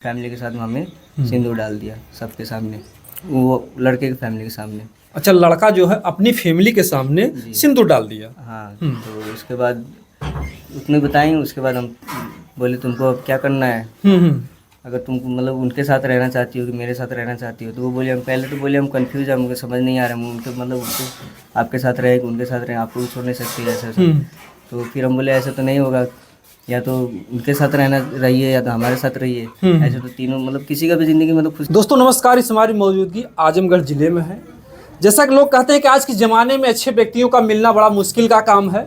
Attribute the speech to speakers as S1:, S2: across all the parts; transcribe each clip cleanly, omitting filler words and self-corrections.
S1: Family के साथ हमें सिंदूर डाल दिया सबके सामने, वो लड़के की फैमिली के सामने।
S2: अच्छा, लड़का जो है अपनी फैमिली के सामने
S1: जी।
S2: सिंदूर डाल दिया।
S1: हाँ, तो उसके बाद उतने बताएंगे, उसके बाद हम बोले तुमको अब क्या करना है,
S2: हम्म।
S1: अगर तुम मतलब उनके साथ रहना चाहती हो कि मेरे साथ रहना चाहती हो। तो वो बोले, हम पहले तो बोले हम कंफ्यूज है, हमको समझ नहीं आ रहा है, उनके मतलब उनके आपके साथ रहे उनके साथ रहे, आपको भी छोड़ नहीं सकती ऐसा ऐसा। तो फिर हम बोले ऐसा तो नहीं होगा, या तो उनके साथ रहना रहिए या तो हमारे साथ रहिए, ऐसे तो तीनों मतलब किसी का भी ज़िंदगी मतलब खुश।
S2: दोस्तों नमस्कार, इस हमारी मौजूदगी आजमगढ़ ज़िले में है। जैसा कि लोग कहते हैं कि आज के ज़माने में अच्छे व्यक्तियों का मिलना बड़ा मुश्किल का काम है,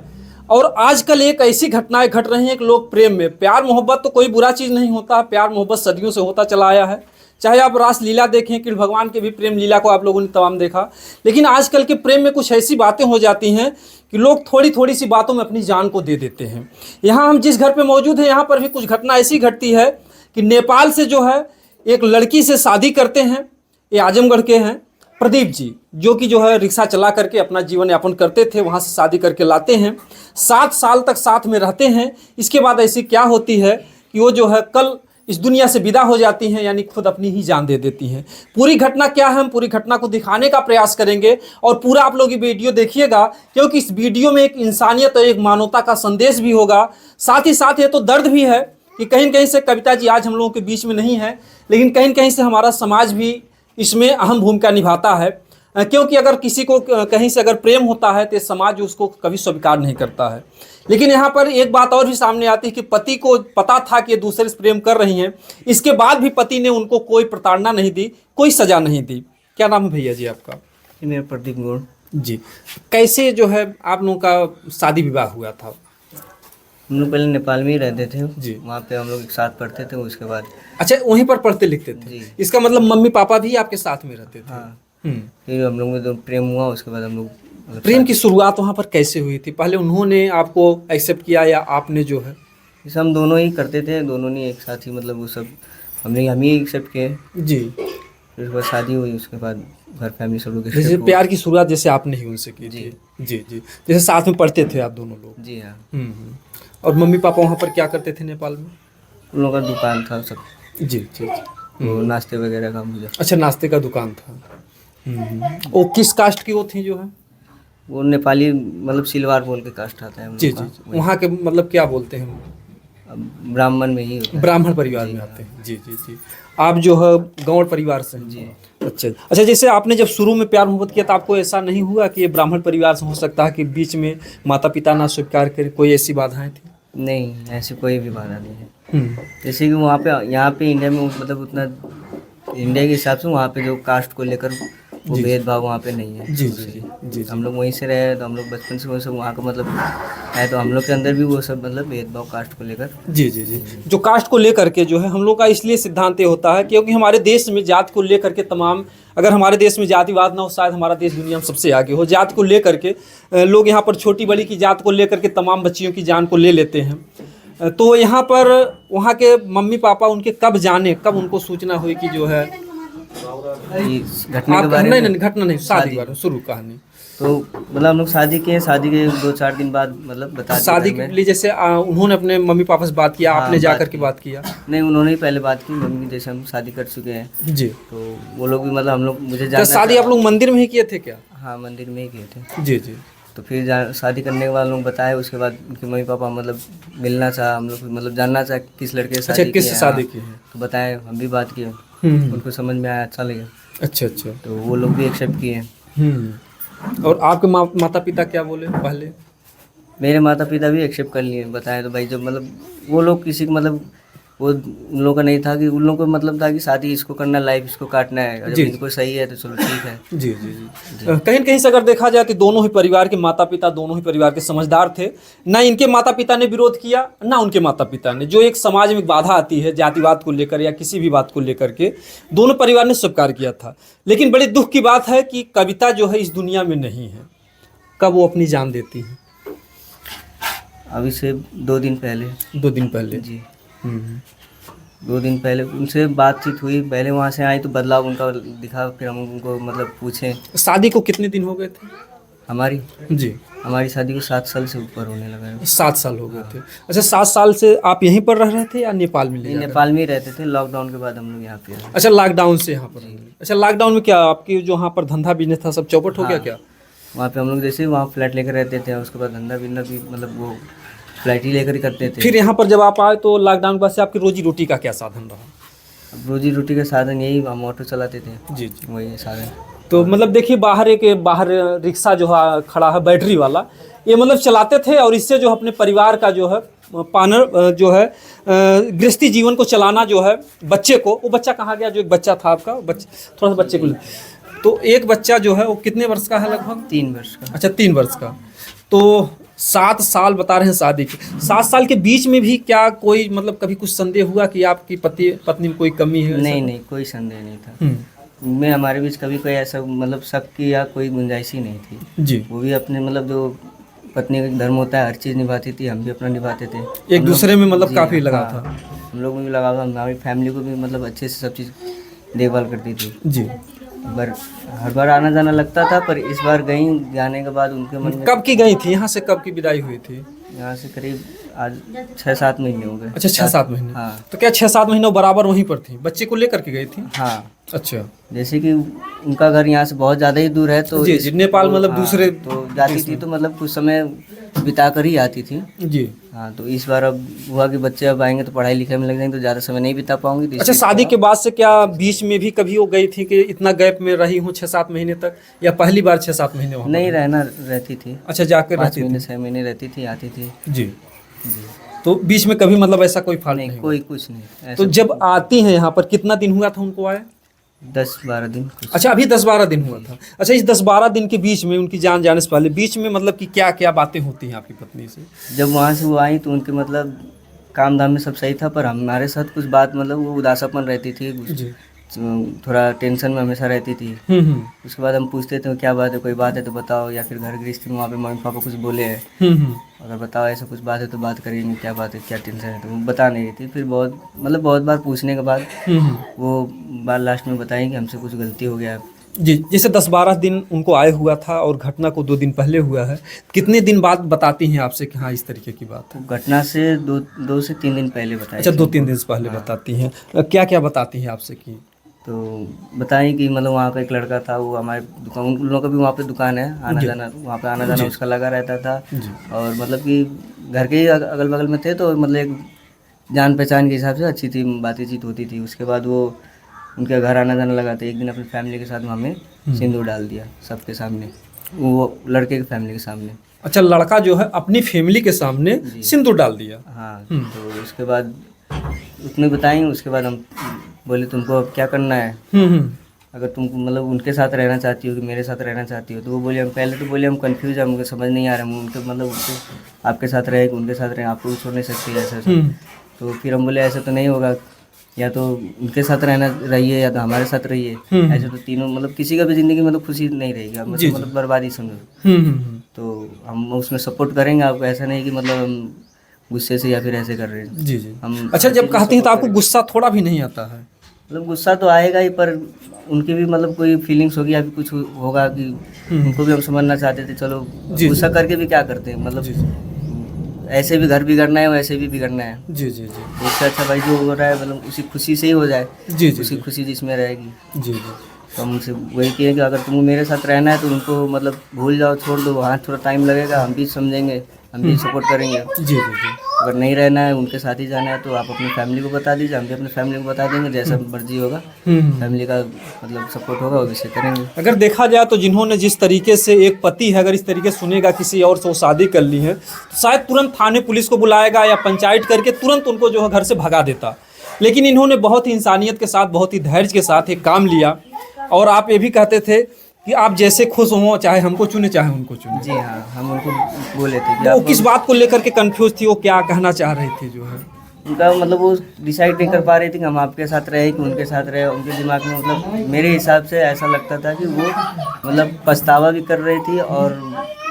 S2: और आजकल एक ऐसी घटनाएं घट रही हैं कि लोग प्रेम में, प्यार मोहब्बत तो कोई बुरा चीज़ नहीं होता है, प्यार मोहब्बत सदियों से होता चला आया है। चाहे आप रासलीला देखें, कृष्ण भगवान के भी प्रेम लीला को आप लोगों ने तमाम देखा, लेकिन आजकल के प्रेम में कुछ ऐसी बातें हो जाती हैं कि लोग थोड़ी थोड़ी सी बातों में अपनी जान को दे देते हैं। यहाँ हम जिस घर पे मौजूद हैं, यहाँ पर भी कुछ घटना ऐसी घटती है कि नेपाल से जो है एक लड़की से शादी करते हैं, ये आजमगढ़ के हैं प्रदीप जी, जो कि जो है रिक्शा चला करके अपना जीवन यापन करते थे, वहाँ से शादी करके लाते हैं, 7 साल तक साथ में रहते हैं। इसके बाद ऐसी क्या होती है कि वो जो है कल इस दुनिया से विदा हो जाती हैं, यानी खुद अपनी ही जान दे देती हैं। पूरी घटना क्या है, हम पूरी घटना को दिखाने का प्रयास करेंगे, और पूरा आप लोग ये वीडियो देखिएगा, क्योंकि इस वीडियो में एक इंसानियत और एक मानवता का संदेश भी होगा। साथ ही साथ ये तो दर्द भी है कि कहीं कहीं से कविता जी आज हम लोगों के बीच में नहीं है, लेकिन कहीं कहीं से हमारा समाज भी इसमें अहम भूमिका निभाता है, क्योंकि अगर किसी को कहीं से अगर प्रेम होता है तो समाज उसको कभी स्वीकार नहीं करता है। लेकिन यहाँ पर एक बात और भी सामने आती है कि पति को पता था कि ये दूसरे से प्रेम कर रही हैं, इसके बाद भी पति ने उनको कोई प्रताड़ना नहीं दी, कोई सजा नहीं दी। क्या नाम है भैया जी आपका?
S1: मेरा प्रदीप गौड़
S2: जी। कैसे जो है आप लोगों का शादी विवाह हुआ था?
S1: हम लोग पहले नेपाल में ही रहते थे
S2: जी।
S1: वहाँ पे हम लोग एक साथ पढ़ते थे, उसके बाद
S2: अच्छा, वहीं पर पढ़ते लिखते थे?
S1: जी।
S2: इसका मतलब मम्मी पापा भी आपके साथ में रहते थे?
S1: हाँ, फिर हम लोग में तो प्रेम हुआ, उसके बाद हम लोग मतलब
S2: प्रेम की शुरुआत वहाँ पर कैसे हुई थी? पहले उन्होंने आपको एक्सेप्ट किया या आपने जो है?
S1: जैसे हम दोनों ही करते थे, दोनों ने एक साथ ही मतलब वो सब हम ही एक्सेप्ट किए।
S2: जी।
S1: फिर उसके बाद शादी हुई, उसके बाद घर फैमिली सब लोग
S2: जैसे
S1: accept हुआ।
S2: प्यार की शुरुआत जैसे आपने ही उनसे की
S1: जी।
S2: थी? जी जी। जैसे साथ में पढ़ते थे आप दोनों लोग?
S1: जी हाँ।
S2: और मम्मी पापा वहाँ पर क्या करते थे नेपाल में?
S1: उन लोगों का दुकान था सब,
S2: जी जी जी।
S1: वो नाश्ते वगैरह का मुझे।
S2: अच्छा, नाश्ते का दुकान था। वो किस कास्ट की वो थी जो है?
S1: वो नेपाली मतलब सिलवार बोल के कास्ट आता है हम
S2: जी
S1: लोग
S2: जी।
S1: का, वही।
S2: वहाँ के मतलब क्या बोलते हैं?
S1: अब ब्राह्मण में ही होता है।
S2: ब्राह्मण परिवार में आते हैं। जी जी जी। आप जो है गौड़ परिवार से हैं?
S1: जी।
S2: अच्छा अच्छा। जैसे आपने जब शुरू में प्यार मोहब्बत किया तो आपको ऐसा नहीं हुआ कि ये ब्राह्मण परिवार से हो सकता है कि बीच में माता पिता ना स्वीकार करें, कोई ऐसी बाधाएं थी?
S1: नहीं, ऐसी कोई भी बाधा नहीं है। जैसे कि वहाँ पे यहाँ पे इंडिया में मतलब उतना इंडिया के हिसाब से वहाँ पे जो कास्ट को लेकर वो भेदभाव वहाँ पे नहीं है।
S2: जी जी जी जी।
S1: हम लोग वहीं से रहे, तो हम लोग बचपन से वो सब वहाँ का मतलब है, तो हम लोग के अंदर भी वो सब मतलब भेदभाव कास्ट को लेकर।
S2: जी जी जी। जो कास्ट को लेकर के जो है हम लोग का इसलिए सिद्धांत ये होता है क्योंकि हमारे देश में जाति को लेकर के तमाम, अगर हमारे देश में जातिवाद ना हो शायद हमारा देश दुनिया में सबसे आगे हो। जाति को लेकर के लोग यहाँ पर छोटी बड़ी की जात को लेकर के तमाम बच्चियों की जान को ले लेते हैं। तो यहाँ पर वहाँ के मम्मी पापा उनके कब जाने, कब उनको सूचना हुई कि जो है
S1: घटना के बारे में?
S2: नहीं, घटना नहीं, शादी के बारे में शुरू कहानी।
S1: तो मतलब हम लोग शादी के 2-4 दिन बाद मतलब बता दिया
S2: शादी
S1: घर
S2: के
S1: में।
S2: लिए जैसे उन्होंने अपने मम्मी पापा से बात किया,
S1: हाँ,
S2: आपने जा
S1: बात
S2: कर के
S1: की।
S2: बात किया?
S1: नहीं, उन्होंने ही पहले बात की मम्मी, जैसे हम शादी कर चुके हैं
S2: जी।
S1: तो वो लोग भी मतलब हम लोग मुझे
S2: क्या
S1: जानना
S2: शादी आप लोग मंदिर में ही किए थे क्या?
S1: हाँ, मंदिर में ही किए थे।
S2: जी जी।
S1: तो फिर शादी करने के बाद लोग बताए, उसके बाद उनके मम्मी पापा मतलब मिलना चाहा, हम लोग मतलब जानना चाहा किस लड़के से
S2: अच्छा,
S1: शादी की
S2: किससे
S1: है।
S2: शादी
S1: हाँ,
S2: की है?
S1: तो बताए, हम भी बात किए, उनको समझ में आया, अच्छा लगा,
S2: अच्छा अच्छा।
S1: तो वो लोग भी एक्सेप्ट किए।
S2: और आपके माता पिता क्या बोले पहले?
S1: मेरे माता पिता भी एक्सेप्ट कर लिए, बताए तो भाई जब मतलब वो लोग किसी को मतलब वो उन लोगों का नहीं था कि उन लोगों को मतलब था कि शादी इसको करना, लाइफ इसको काटना है, और जब
S2: जी।
S1: इनको सही है तो चलो ठीक है।
S2: जी जी जी। कहीं न कहीं से अगर देखा जाए तो दोनों ही परिवार के माता पिता दोनों ही परिवार के समझदार थे। ना इनके माता पिता ने विरोध किया, ना उनके माता पिता ने। जो एक समाज में बाधा आती है जातिवाद को लेकर या किसी भी बात को लेकर के, दोनों परिवार ने स्वीकार किया था। लेकिन बड़े दुख की बात है कि कविता जो है इस दुनिया में नहीं है। कब वो अपनी जान देती हैं?
S1: अभी से 2 दिन पहले।
S2: 2 दिन पहले?
S1: जी। 2 दिन पहले उनसे बातचीत हुई, पहले वहाँ से आई तो बदलाव उनका दिखा, फिर हम उनको मतलब पूछे।
S2: शादी को कितने दिन हो गए थे?
S1: हमारी
S2: जी,
S1: हमारी शादी को 7 साल से ऊपर होने लगा है।
S2: 7 साल हो गए थे। अच्छा, 7 साल से आप यहीं पर रह रहे थे या नेपाल में ले
S1: नहीं,
S2: जा रहे
S1: नेपाल में ही रहते थे, लॉकडाउन के बाद हम लोग यहाँ पे आए।
S2: थे? अच्छा, लॉकडाउन से यहाँ पर। अच्छा, लॉकडाउन में क्या आपकी जो यहाँ पर धंधा बिजनेस था सब चौपट हो गया क्या?
S1: वहाँ पे हम लोग जैसे वहाँ फ्लैट लेकर रहते थे, उसके बाद धंधा बिंदा भी मतलब वो फ्लैट ही लेकर ही करते थे।
S2: फिर यहाँ पर जब आप आए तो लॉकडाउन के बाद से आपकी रोजी रोटी का क्या साधन रहा?
S1: अब रोजी रोटी का साधन यही, हम ऑटो चलाते थे,
S2: जी जी।
S1: वही है साधन।
S2: तो मतलब देखिए, बाहर रिक्शा जो है खड़ा है बैटरी वाला, ये मतलब चलाते थे और इससे जो अपने परिवार का जो है जो है गृहस्थी जीवन को चलाना जो है, बच्चे को, वो बच्चा कहाँ गया जो एक बच्चा था आपका, थोड़ा सा बच्चे को तो एक बच्चा जो है वो कितने वर्ष का है लगभग?
S1: 3 वर्ष का।
S2: अच्छा, 3 वर्ष का। तो 7 साल बता रहे हैं शादी के, 7 साल के बीच में भी क्या कोई मतलब कभी कुछ संदेह हुआ कि आपकी पत्नी में कोई कमी है?
S1: नहीं, कोई संदेह नहीं था। में हमारे बीच कभी कोई ऐसा मतलब शक की या कोई गुंजाइश ही नहीं थी
S2: जी।
S1: वो भी अपने मतलब जो पत्नी का धर्म होता है हर चीज़ निभाती थी, हम भी अपना निभाते थे।
S2: एक दूसरे में मतलब काफ़ी लगा था।
S1: हम लोग में भी लगा था, हमारी फैमिली को भी मतलब अच्छे से सब चीज़ देखभाल करती थी
S2: जी।
S1: पर हर बार आना जाना लगता था, पर इस बार गई, जाने के बाद उनके मन में।
S2: कब की गई थी यहाँ से, कब की विदाई हुई थी?
S1: यहाँ से करीब आज 6-7 महीने हो गए।
S2: अच्छा, 6-7 महीने।
S1: हाँ।
S2: तो क्या 6-7 महीने बराबर वहीं पर थी, बच्चे को लेकर के गई थी?
S1: हाँ।
S2: अच्छा।
S1: जैसे कि उनका घर यहाँ से बहुत ज़्यादा ही दूर है तो
S2: जी, नेपाल मतलब दूसरे
S1: तो जाती थी तो मतलब कुछ समय बिता कर ही आती थी।
S2: जी।
S1: हाँ, तो इस बार अब हुआ कि बच्चे अब आएंगे तो पढ़ाई लिखाई में लग जाएंगे तो ज़्यादा समय नहीं बिता पाऊंगी। तो
S2: अच्छा, शादी के बाद से क्या बीच में भी कभी वो गई थी कि इतना गैप में रही हूँ 6-7 महीने तक, या पहली बार 6-7 महीने वहाँ?
S1: नहीं, रहती थी।
S2: अच्छा, जाकर
S1: 5
S2: रहती
S1: महीने
S2: थी।
S1: 6 महीने रहती थी, आती थी।
S2: जी। तो बीच में कभी मतलब ऐसा कोई फाल्ट नहीं?
S1: कोई कुछ नहीं ऐसा।
S2: तो जब आती हैं यहाँ पर कितना दिन हुआ था उनको आए?
S1: 10-12 दिन कुछ।
S2: अच्छा, अभी 10-12 दिन हुआ था। अच्छा, इस 10-12 दिन के बीच में उनकी जान जाने से पहले बीच में मतलब कि क्या क्या बातें होती हैं आपकी पत्नी से?
S1: जब वहाँ से वो आई तो उनके मतलब काम धाम में सब सही था, पर हमारे साथ कुछ बात मतलब वो उदासापन रहती थी,
S2: जी।
S1: थोड़ा टेंशन में हमेशा रहती थी। उसके बाद हम पूछते थे क्या बात है, कोई बात है तो बताओ, या फिर घर गृहस्थी में वहाँ पे मम्मी पापा कुछ बोले हैं, अगर बताओ ऐसा कुछ बात है तो बात करेंगे, क्या बात है, क्या टेंशन है, तो वो बता नहीं रही थी। फिर बहुत बार पूछने के बाद वो बात लास्ट में बताई कि हमसे कुछ गलती हो गया।
S2: जी। जैसे 10-12 दिन उनको आए हुआ था और घटना को 2 दिन पहले हुआ है, कितने दिन बाद बताती हैं आपसे कि हाँ इस तरीके की बात है?
S1: घटना से 2 से 3 दिन पहले बताई।
S2: अच्छा, 2-3 दिन से पहले बताती हैं। क्या क्या बताती हैं आपसे कि?
S1: तो बताएं कि मतलब वहाँ का एक लड़का था, वो हमारे दुकान, उन लोगों का भी वहाँ पे दुकान है, आना जाना वहाँ पे आना जाना उसका लगा रहता था। और मतलब कि घर के ही अगल बगल में थे, तो मतलब एक जान पहचान के हिसाब से अच्छी थी, बातचीत होती थी। उसके बाद वो उनके घर आना जाना लगा था। एक दिन अपनी फैमिली के साथ वहाँ में सिंदूर डाल दिया सबके सामने, वो लड़के की फैमिली के सामने।
S2: अच्छा, लड़का जो है अपनी फैमिली के सामने सिंदूर डाल दिया?
S1: हाँ। तो उसके बाद उसने बताई, उसके बाद हम बोले तुमको अब क्या करना है, अगर तुम मतलब उनके साथ रहना चाहती हो कि मेरे साथ रहना चाहती हो। तो वो बोले, हम पहले तो बोले हम कंफ्यूज है, मुझे समझ नहीं आ रहा है, उनके मतलब उनके आपके साथ रहे कि उनके साथ रहे, आपको भी छोड़ नहीं सकती ऐसा। तो फिर हम बोले ऐसा तो नहीं होगा, या तो उनके साथ रहना रहिए या तो हमारे साथ रहिए, ऐसे तो तीनों मतलब किसी का भी ज़िंदगी मतलब खुशी नहीं रहेगी, आप मतलब बर्बादी समझो। तो हम उसमें सपोर्ट करेंगे आपको, ऐसा नहीं कि मतलब हम गुस्से से या फिर ऐसे कर रहे हैं।
S2: जी जी।
S1: हम
S2: अच्छा, जब कहती हैं तो आपको गुस्सा थोड़ा भी नहीं आता है?
S1: मतलब गुस्सा तो आएगा ही, पर उनकी भी मतलब कोई फीलिंग्स होगी या फिर कुछ होगा कि उनको भी हम समझना चाहते थे। चलो गुस्सा करके भी क्या करते हैं, मतलब ऐसे भी घर बिगड़ना है, वैसे भी बिगड़ना है।
S2: जी जी जी।
S1: तो इससे अच्छा भाई जो हो रहा है मतलब उसी खुशी से ही हो जाए।
S2: जी जी।
S1: उसी खुशी जिसमें रहेगी।
S2: जी जी।
S1: तो हम उनसे वही किए कि अगर तुमको मेरे साथ रहना है तो उनको मतलब भूल जाओ, छोड़ दो, वहाँ थोड़ा टाइम लगेगा, हम भी समझेंगे, हम भी सपोर्ट करेंगे।
S2: जी जी जी।
S1: अगर नहीं रहना है, उनके साथ ही जाना है, तो आप अपनी फैमिली को बता दीजिए, हम भी अपनी फैमिली को बता देंगे, जैसा मर्जी होगा फैमिली का मतलब सपोर्ट होगा वो वैसे करेंगे।
S2: अगर देखा जाए तो जिन्होंने जिस तरीके से एक पति है अगर इस तरीके से सुनेगा किसी और से वो शादी कर ली है तो शायद तुरंत थाने पुलिस को बुलाएगा या पंचायत करके तुरंत उनको जो है घर से भगा देता, लेकिन इन्होंने बहुत ही इंसानियत के साथ, बहुत ही धैर्य के साथ एक काम लिया। और आप ये भी कहते थे कि आप जैसे खुश हों, चाहे हमको चुने चाहे उनको चुने।
S1: जी हाँ, हम उनको बोले थे कि
S2: वो किस बात को लेकर के कंफ्यूज थी, वो क्या कहना चाह रही थी जो है
S1: उनका मतलब वो डिसाइड नहीं कर पा रही थी कि हम आपके साथ रहे कि उनके साथ रहे। उनके दिमाग में मतलब मेरे हिसाब से ऐसा लगता था कि वो मतलब पछतावा भी कर रही थी और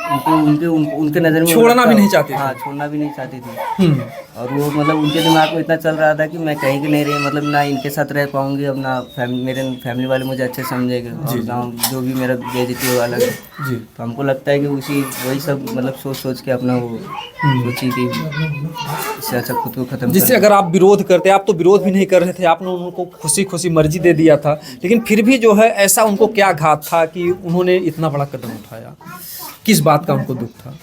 S1: उनके नज़र में
S2: छोड़ना भी नहीं चाहती थी।
S1: हाँ, छोड़ना भी नहीं चाहती थी।
S2: हम्म,
S1: और वो मतलब उनके दिमाग में इतना चल रहा था कि मैं कहीं की नहीं रही, मतलब ना इनके साथ रह पाऊंगी अब, ना मेरे फैमिली वाले मुझे अच्छे समझेंगे, और गाँव जो भी मेरा बेइज्जती हो अलग है।
S2: जी।
S1: तो हमको लगता है कि वही सब मतलब सोच के अपना वो सोची कि इससे अच्छा खुद को खत्म
S2: जिससे अगर आप विरोध करते, आप तो विरोध भी नहीं कर रहे थे, आपने उनको खुशी खुशी मर्जी दे दिया था, लेकिन फिर भी जो है ऐसा उनको क्या घात था कि उन्होंने इतना बड़ा कदम उठाया? किस बात का उनको दुख था?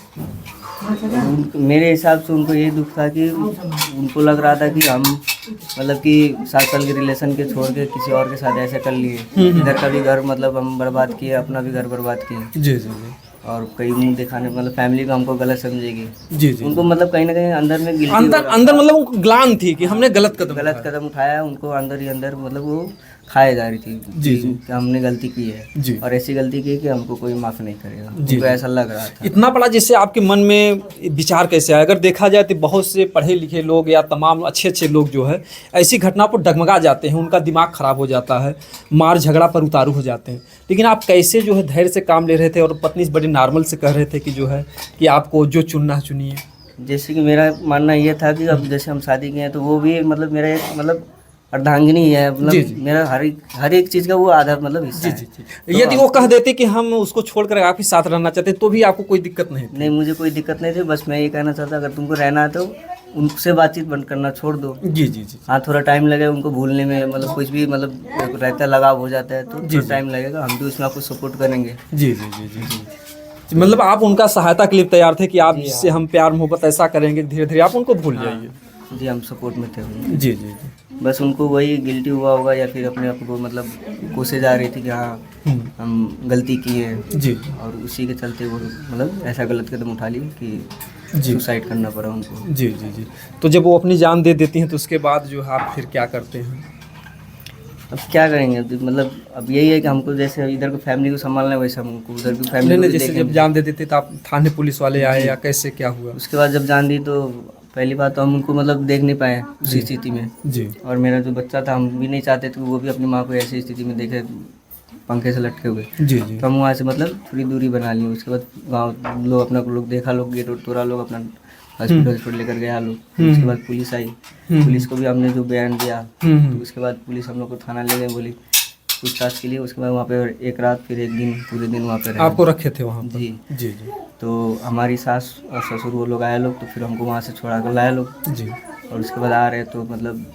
S1: मेरे हिसाब से उनको यही दुख था कि उनको लग रहा था कि हम मतलब कि 7 साल के रिलेशन के छोड़ के किसी और के साथ ऐसे कर लिए, इधर का भी घर मतलब हम बर्बाद किए, अपना भी घर बर्बाद किए।
S2: जी जी जी।
S1: और कई मुंह दिखाने मतलब फैमिली को हमको गलत समझेगी।
S2: जी जी।
S1: उनको मतलब कहीं ना कहीं अंदर में गिल्टी
S2: अंदर मतलब उनको ग्लान थी कि हमने गलत कदम
S1: उठाया, उनको अंदर ही अंदर मतलब वो खाए जा रही थी
S2: जी
S1: कि हमने गलती की है,
S2: जी।
S1: और ऐसी गलती की कि हमको कोई माफ़ नहीं करेगा। उनको ऐसा लग रहा था।
S2: इतना बड़ा जैसे आपके मन में विचार कैसे आया? अगर देखा जाए तो बहुत से पढ़े लिखे लोग या तमाम अच्छे लोग जो है ऐसी घटना पर डगमगा जाते हैं, उनका दिमाग खराब हो जाता है, मार झगड़ा पर उतारू हो जाते हैं। लेकिन आप कैसे जो है धैर्य से काम ले रहे थे और पत्नी से बड़ी नॉर्मल से कह रहे थे कि जो है कि आपको जो चुनना है चुनिए?
S1: जैसे कि मेरा मानना ये था कि अब जैसे हम शादी किए हैं तो वो भी मतलब मेरा एक मतलब अर्धांगिनी है, मतलब मेरा हर एक चीज़ का वो आधार मतलब हिस्सा है।
S2: यदि वो कह देते कि हम उसको छोड़कर आपके साथ रहना चाहते तो भी आपको कोई दिक्कत नहीं?
S1: नहीं, मुझे कोई दिक्कत नहीं थी। बस मैं ये कहना चाहता, अगर तुमको रहना है तो उनसे बातचीत बंद करना छोड़ दो।
S2: जी जी जी।
S1: हाँ, थोड़ा टाइम लगेगा उनको भूलने में, मतलब कुछ भी मतलब रहता लगाव हो जाता है तो थोड़ा टाइम लगेगा, हम भी उसमें आपको सपोर्ट करेंगे।
S2: जी जी जी जी जी। मतलब आप उनका सहायता के लिए तैयार थे कि आप जिससे हम प्यार मोहब्बत ऐसा करेंगे धीरे धीरे आप उनको भूल जाइए?
S1: जी, हम सपोर्ट में थे।
S2: जी जी जी।
S1: बस उनको वही गिल्टी हुआ होगा या फिर अपने आप को मतलब कोसे जा रही थी कि हाँ हम गलती किए
S2: जी,
S1: और उसी के चलते वो मतलब ऐसा गलत कदम उठा लिए कि सुसाइड करना पड़ा उनको।
S2: जी जी जी। तो जब वो अपनी जान दे देती हैं तो उसके बाद जो है आप फिर क्या करते हैं?
S1: अब क्या करेंगे, मतलब अब यही है कि हमको जैसे इधर को फैमिली को संभालना है वैसे हमको उधर की फैमिली को
S2: जैसे जब जान दे देते तो आप थाने पुलिस वाले आए या कैसे क्या हुआ?
S1: उसके बाद जब जान दी तो पहली बात तो हम उनको मतलब देख नहीं पाए उसी स्थिति में
S2: जी।
S1: और मेरा जो बच्चा था हम भी नहीं चाहते थे वो भी अपनी माँ को ऐसी स्थिति में देखे पंखे से लटके हुए।
S2: जी जी।
S1: तो हम वहाँ से मतलब थोड़ी दूरी बना ली। उसके बाद गाँव लोग अपना लोग देखा, लोग गेट तोड़ा, लोग अपना हॉस्पिटल लेकर गया लोग। उसके बाद पुलिस आई, पुलिस को भी हमने जो बयान दिया तो उसके बाद पुलिस हम लोग को थाना ले गए, बोली पूछताछ के लिए। उसके बाद वहाँ पे एक रात फिर एक दिन पूरे दिन वहाँ पे रहे।
S2: आपको रखे थे वहाँ पर?
S1: जी
S2: जी जी।
S1: तो हमारी सास और ससुर वो लोग आए लोग, तो फिर हमको वहाँ से छोड़ा कर लाए लोग
S2: जी।
S1: और उसके बाद आ रहे तो मतलब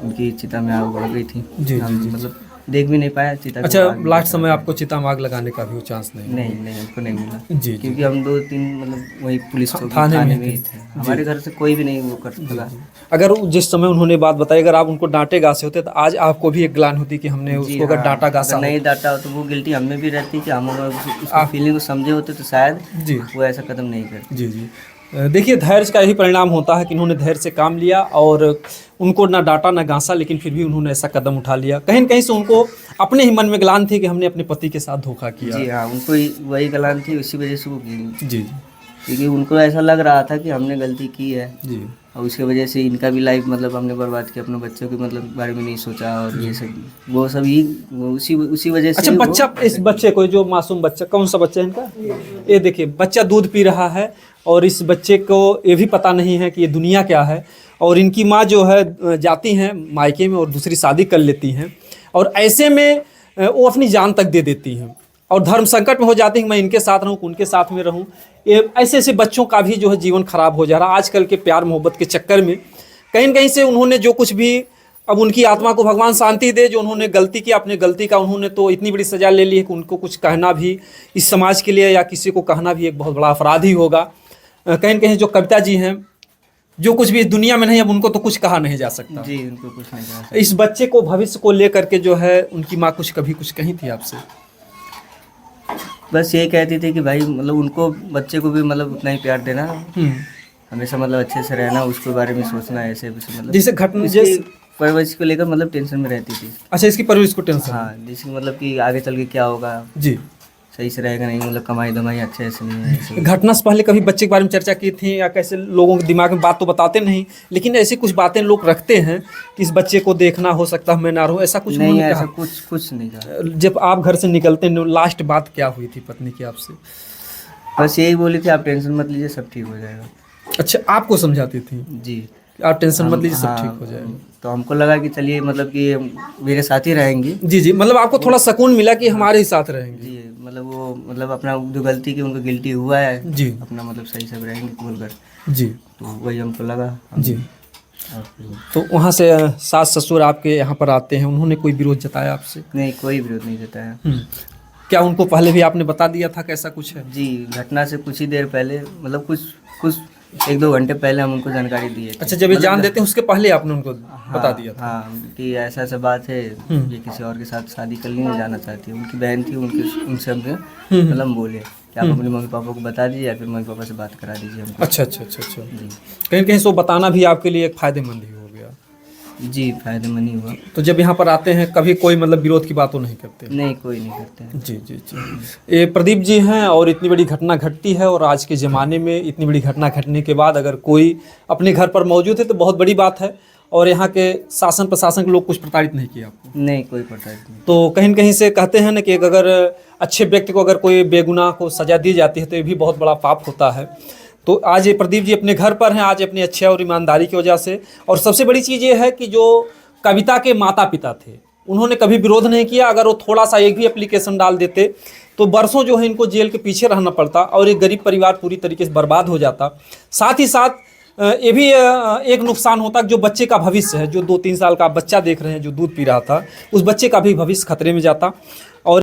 S1: उनकी चिता में आग बढ़ गई थी।
S2: जी
S1: हम मतलब देख भी नहीं पाया चिता।
S2: अच्छा, लास्ट समय आपको चिता में आग लगाने का भी चांस नहीं?
S1: नहीं हमको नहीं मिला।
S2: जी।
S1: क्योंकि हम 2-3 मतलब वही पुलिस
S2: थाने में
S1: ही थे। हमारे घर से कोई भी नहीं वो कर सका।
S2: अगर जिस समय उन्होंने बात बताई, अगर आप उनको डांटे गासे होते तो आज आपको भी एक ग्लान होती कि हमने उसको अगर डांटा गासा
S1: नहीं डांटा तो वो गिल्टी हमें भी रहती कि हम उसकी फीलिंग को समझे होते तो शायद
S2: जी
S1: वो ऐसा कदम नहीं करते।
S2: जी जी। देखिए, धैर्य का यही परिणाम होता है कि इन्होंने धैर्य से काम लिया और उनको ना डांटा ना गांसा, लेकिन फिर भी उन्होंने ऐसा कदम उठा लिया। कहीं न कहीं से उनको अपने ही मन में ग्लान थी कि हमने अपने पति के साथ धोखा किया।
S1: जी हाँ, उनको वही गलान थी, उसी वजह से वो की।
S2: जी।
S1: क्योंकि उनको ऐसा लग रहा था कि हमने गलती की है
S2: जी।
S1: और उसकी वजह से इनका भी लाइफ मतलब हमने बर्बाद किया, अपने बच्चों के मतलब बारे में नहीं सोचा और ये सब वो सब ही उसी वजह से।
S2: अच्छा, बच्चा, इस बच्चे को, जो मासूम बच्चा, कौन सा बच्चा है इनका? ये देखिए, बच्चा दूध पी रहा है और इस बच्चे को ये भी पता नहीं है कि ये दुनिया क्या है। और इनकी माँ जो है जाती हैं मायके में और दूसरी शादी कर लेती हैं और ऐसे में वो अपनी जान तक दे देती हैं और धर्म संकट में हो जाती हैं, मैं इनके साथ रहूं, उनके साथ में रहूं। ये ऐसे बच्चों का भी जो है जीवन खराब हो जा रहा है आजकल के प्यार मोहब्बत के चक्कर में। कहीं न कहीं से उन्होंने जो कुछ भी, अब उनकी आत्मा को भगवान शांति दे, जो उन्होंने गलती की, अपने गलती का उन्होंने तो इतनी बड़ी सज़ा ले ली है कि उनको कुछ कहना भी इस समाज के लिए या किसी को कहना भी एक बहुत बड़ा अपराध ही होगा। कहीं न कहीं जो कविता जी हैं, जो कुछ भी इस दुनिया में नहीं, अब उनको तो कुछ कहा नहीं जा सकता।
S1: जी, उनको कुछ नहीं कहा।
S2: इस बच्चे को भविष्य को लेकर के जो है उनकी माँ कभी कुछ कही थी आपसे?
S1: बस यही कहती थी कि भाई मतलब उनको बच्चे को भी मतलब उतना ही प्यार देना, हमेशा मतलब अच्छे से रहना, उसके बारे में सोचना, ऐसे मतलब
S2: जैसे घटना
S1: परवरिश को लेकर मतलब टेंशन में रहती थी।
S2: अच्छा, इसकी परवरिश को टेंशन?
S1: हाँ, जैसे मतलब कि आगे चल के क्या होगा,
S2: जी,
S1: सही से रहेगा नहीं, मतलब कमाई दमाई अच्छे से नहीं है।
S2: घटना से पहले कभी बच्चे के बारे में चर्चा की थी या कैसे? लोगों के दिमाग में बात तो बताते नहीं, लेकिन ऐसी कुछ बातें लोग रखते हैं कि इस बच्चे को देखना, हो सकता है मैं ना रहूं, ऐसा कुछ
S1: नहीं? ऐसा कुछ नहीं था।
S2: जब आप घर से निकलते हैं, लास्ट बात क्या हुई थी पत्नी की आपसे?
S1: बस यही बोली थी, आप टेंशन मत लीजिए, सब ठीक हो जाएगा।
S2: अच्छा, आपको समझाती थी
S1: जी।
S2: कि आप टेंशन मत लीजिए, सब
S1: हाँ,
S2: ठीक हो जाएगा।
S1: तो हमको लगा कि चलिए मतलब कि मेरे साथ ही रहेंगी।
S2: जी जी, मतलब आपको थोड़ा सुकून मिला कि हमारे ही साथ रहेंगे।
S1: जी, मतलब वो मतलब अपना जो गलती की उनको गिल्टी हुआ है,
S2: जी
S1: अपना मतलब सही सब रहेंगे बोलकर,
S2: जी
S1: तो वही हमको लगा।
S2: जी।
S1: और फिर
S2: तो वहाँ से सास ससुर आपके यहाँ पर आते हैं, उन्होंने कोई विरोध जताया आपसे?
S1: नहीं, कोई विरोध नहीं जताया।
S2: क्या उनको पहले भी आपने बता दिया था कैसा कुछ है?
S1: जी, घटना से कुछ ही देर पहले, मतलब कुछ 1-2 घंटे पहले हम उनको जानकारी दिए थे।
S2: अच्छा, जब ये जान देते हैं उसके पहले आपने उनको बता दिया था?
S1: हाँ, कि ऐसा ऐसा बात है, ये किसी और के साथ शादी करनी नहीं जाना चाहती। उनकी बहन थी, उनसे हमने मतलब बोले कि आप अपने मम्मी पापा को बता दीजिए या फिर मम्मी पापा से बात करा दीजिए हमको।
S2: अच्छा अच्छा अच्छा अच्छा।
S1: जी
S2: कहीं कहीं सो बताना भी आपके लिए एक फायदेमंद ही हो गया।
S1: जी, फायदेमंद ही हुआ।
S2: तो जब यहाँ पर आते हैं कभी कोई मतलब विरोध की बात तो नहीं करते?
S1: नहीं, कोई नहीं करते हैं।
S2: जी जी जी। ये प्रदीप जी हैं और इतनी बड़ी घटना घटती है, और आज के ज़माने में इतनी बड़ी घटना घटने के बाद अगर कोई अपने घर पर मौजूद है तो बहुत बड़ी बात है। और यहाँ के शासन प्रशासन के लोग कुछ प्रताड़ित नहीं किया आपको?
S1: नहीं, कोई पता नहीं।
S2: तो कहीं न कहीं से कहते हैं ना कि अगर अच्छे व्यक्ति को अगर कोई बेगुनाह को सज़ा दी जाती है तो ये भी बहुत बड़ा पाप होता है। तो आज ये प्रदीप जी अपने घर पर हैं, आज अपनी अच्छे और ईमानदारी की वजह से। और सबसे बड़ी चीज़ ये है कि जो कविता के माता पिता थे उन्होंने कभी विरोध नहीं किया। अगर वो थोड़ा सा एक भी एप्लीकेशन डाल देते तो बरसों जो है इनको जेल के पीछे रहना पड़ता और एक गरीब परिवार पूरी तरीके से बर्बाद हो जाता। साथ ही साथ ये भी एक नुकसान होता कि जो बच्चे का भविष्य है, जो 2-3 साल का बच्चा देख रहे हैं जो दूध पी रहा था, उस बच्चे का भी भविष्य खतरे में जाता। और